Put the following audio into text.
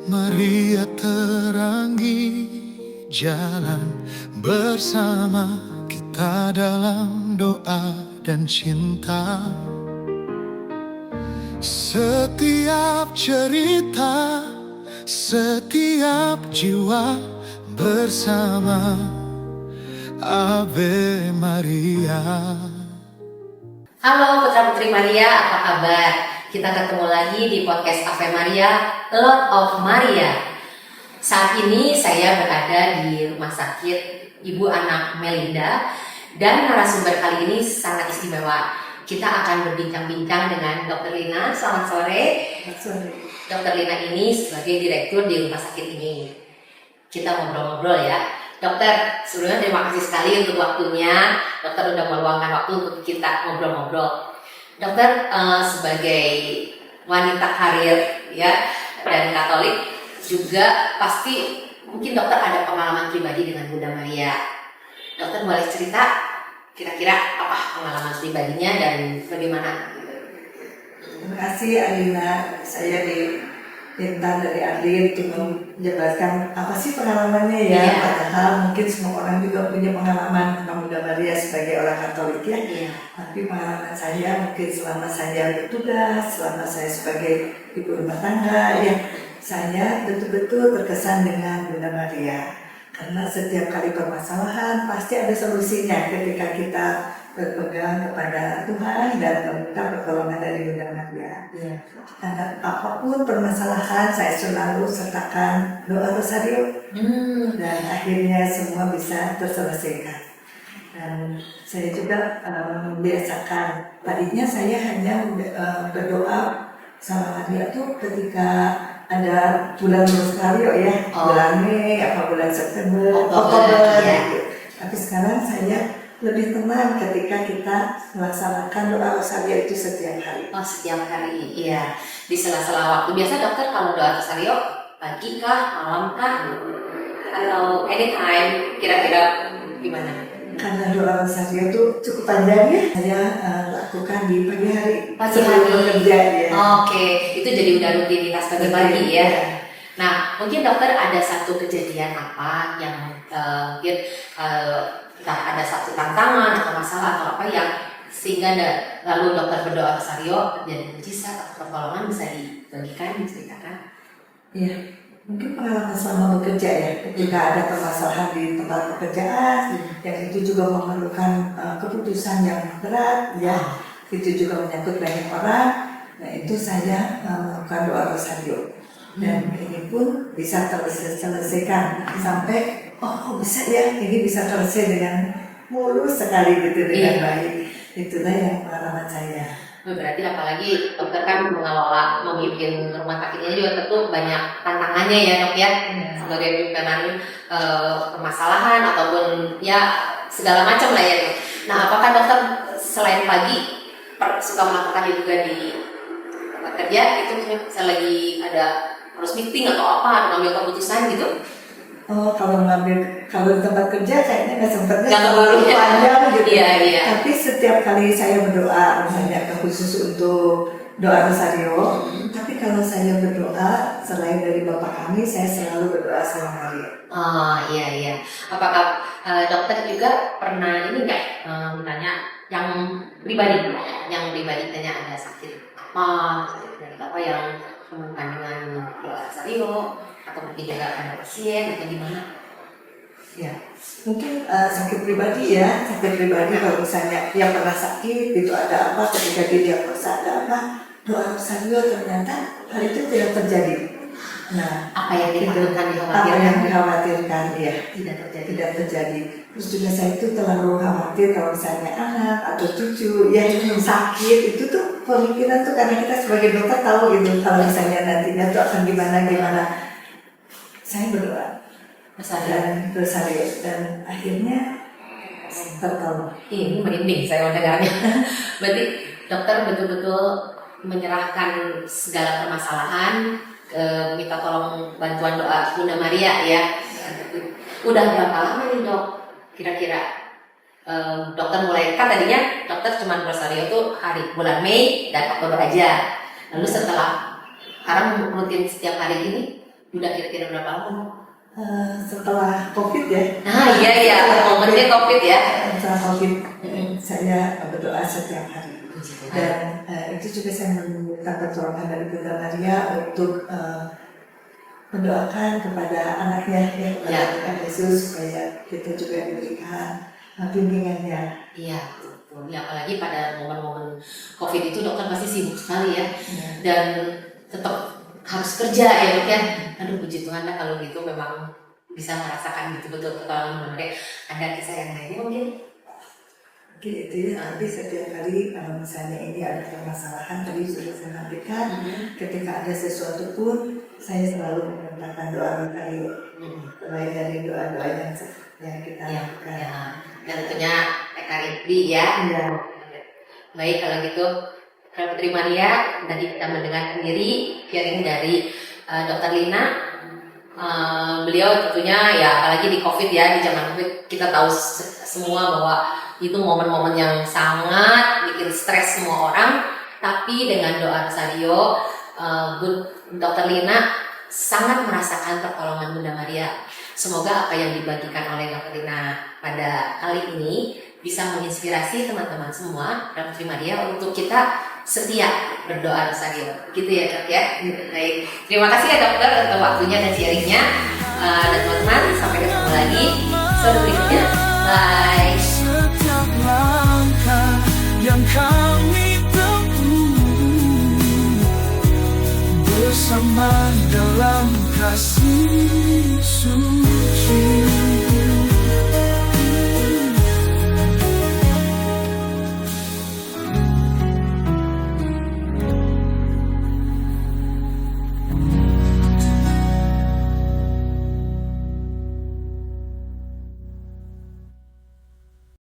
Maria terangi jalan bersama kita dalam doa dan cinta. Setiap cerita, setiap jiwa bersama Ave Maria. Halo Putra Putri Maria, apa kabar? Kita ketemu lagi di podcast Ave Maria, Lord of Maria. Saat ini saya berada di Rumah Sakit Ibu Anak Melinda dan narasumber kali ini sangat istimewa. Kita akan berbincang-bincang dengan Dr. Lina. Selamat sore. Dr. Lina ini sebagai direktur di rumah sakit ini. Kita ngobrol-ngobrol ya. Dokter, sebelumnya terima kasih sekali untuk waktunya. Dokter udah meluangkan waktu untuk kita ngobrol-ngobrol. Dokter sebagai wanita karir ya dan Katolik juga pasti mungkin dokter ada pengalaman pribadi dengan Bunda Maria. Dokter boleh cerita kira-kira apa pengalaman pribadinya dan bagaimana? Terima kasih Alina, saya diminta dari Arlin untuk menjelaskan apa sih pengalamannya ya. Iya. Padahal mungkin semua orang juga punya pengalaman tentang Bunda Maria sebagai orang Katolik ya. Iya. Tapi pengalaman saya mungkin selama saya bertugas, selama saya sebagai ibu rumah tangga ya, saya betul-betul terkesan dengan Bunda Maria. Karena setiap kali permasalahan pasti ada solusinya ketika kita berpegang kepada Tuhan dan meminta pertolongan dari Bunda Maria. Iya. Dan apapun permasalahan saya selalu sertakan doa rosario dan akhirnya semua bisa terselesaikan. Dan saya juga membiasakan, tadinya saya hanya berdoa sama Maria tuh ketika ada bulan rosario ya, bulan Mei, apa bulan September, Oktober gitu. Tapi sekarang saya lebih tenang ketika kita melaksanakan doa rosario itu setiap hari. Oh, setiap hari, iya. Di sela-sela waktu. Biasa dokter kalau doa rosario pagi kah, malam kah, atau anytime, kira-kira gimana? Karena doa rosario itu cukup panjang ya, saya lakukan di pagi hari. Pagi sebelum hari. bekerja ya. Oke, itu jadi udah rutinitas pagi-pagi ya. Nah, mungkin dokter ada satu kejadian apa yang mungkin entah ada satu tantangan atau masalah atau apa yang sehingga lalu dokter berdoa rosario terjadi mujizat atau pertolongan, bisa dibagikan, diceritakan? Iya, mungkin pengalaman selama bekerja ya, ketika ada permasalahan di tempat pekerjaan, yang itu juga memerlukan keputusan yang berat ya, itu juga menyangkut banyak orang. Nah itu saya melakukan doa rosario dan ini pun bisa terselesaikan sampai bisa ya, ini bisa selesai dengan mulus sekali gitu dengan baik. Itulah yang pengalaman saya. Berarti apalagi dokter kan mengelola, memimpin rumah sakitnya juga tentu banyak tantangannya ya dok ya, sebagai pimpinan permasalahan ataupun ya segala macam lah ya dok. Nah apakah dokter selain pagi suka melakukan juga di tempat kerja itu, misalnya lagi ada harus meeting atau apa, atau ngambil keputusan gitu? Kalau di tempat kerja kayaknya nggak sempatnya terlalu panjang gitu. Iya. Tapi setiap kali saya berdoa, misalnya khusus untuk doa rosario. Tapi kalau saya berdoa selain dari Bapak kami, saya selalu berdoa sama Maria. Oh iya. Apakah dokter juga pernah ini nggak bertanya yang pribadi tanya ada sakit apa yang hubungan dengan doa rosario atau mungkin juga ada pasien atau gimana? Ya, mungkin sakit pribadi kalau misalnya yang pernah sakit itu ada apa, ketika didiagnosa ada apa, doa rosario ternyata hal itu tidak terjadi. Nah, apa yang dikhawatirkan ya tidak terjadi. Terus juga saya itu terlalu khawatir kalau misalnya anak atau cucu yang sakit itu tuh pemikiran tuh, karena kita sebagai dokter tahu gitu kalau misalnya nantinya tuh akan gimana. Saya berdoa dan rosario dan akhirnya tertolong. Ini merinding saya mendengarnya. Berarti dokter betul-betul menyerahkan segala permasalahan, minta tolong bantuan doa Bunda Maria ya. Udah berapa lama nih dok? Kira-kira dokter mulai, kan tadinya dokter cuma rosario tuh hari bulan Mei dan Oktober aja. Lalu setelah sekarang rutin setiap hari ini Udah kira-kira berapa lama? Setelah COVID ya. Iya, momennya COVID ya. Setelah COVID, saya berdoa setiap hari. Dan itu juga saya meminta pertolongan dari Bunda Maria untuk mendoakan kepada anaknya ya, kepada Tuhan Yesus supaya kita juga diberikan bimbingannya. Iya, betul. Ya, apalagi pada momen-momen COVID itu dokter pasti sibuk sekali ya, dan tetap harus kerja ya dok ya. Aduh puji Tuhan lah kalau gitu memang bisa merasakan betul-betul pertolongan mereka. Ada kisah yang lainnya mungkin? Oke, itu ya, tapi setiap kali kalau misalnya ini ada permasalahan tadi sudah saya sampaikan, ketika ada sesuatu pun saya selalu memintakan doa dari selain dari doa-doa yang kita lakukan. Ya. Dan tentunya Eka ya. Baik kalau gitu, Putri Maria, tadi kita mendengar sendiri sharing dari Dr. Lina. Beliau tentunya ya apalagi di COVID ya, di zaman COVID kita tahu semua bahwa itu momen-momen yang sangat bikin stres semua orang. Tapi dengan doa Rosario, Dr. Lina sangat merasakan pertolongan Bunda Maria. Semoga apa yang dibagikan oleh Dr. Lina pada kali ini bisa menginspirasi teman-teman semua dan Putri Maria untuk kita setia berdoa Rosario. Gitu ya dok ya. Baik, terima kasih ya dokter untuk waktunya dan sharingnya. Dan teman-teman sampai ketemu lagi episode berikutnya. Bye. Setiap langkah yang kami tempuh bersama dalam kasih suci.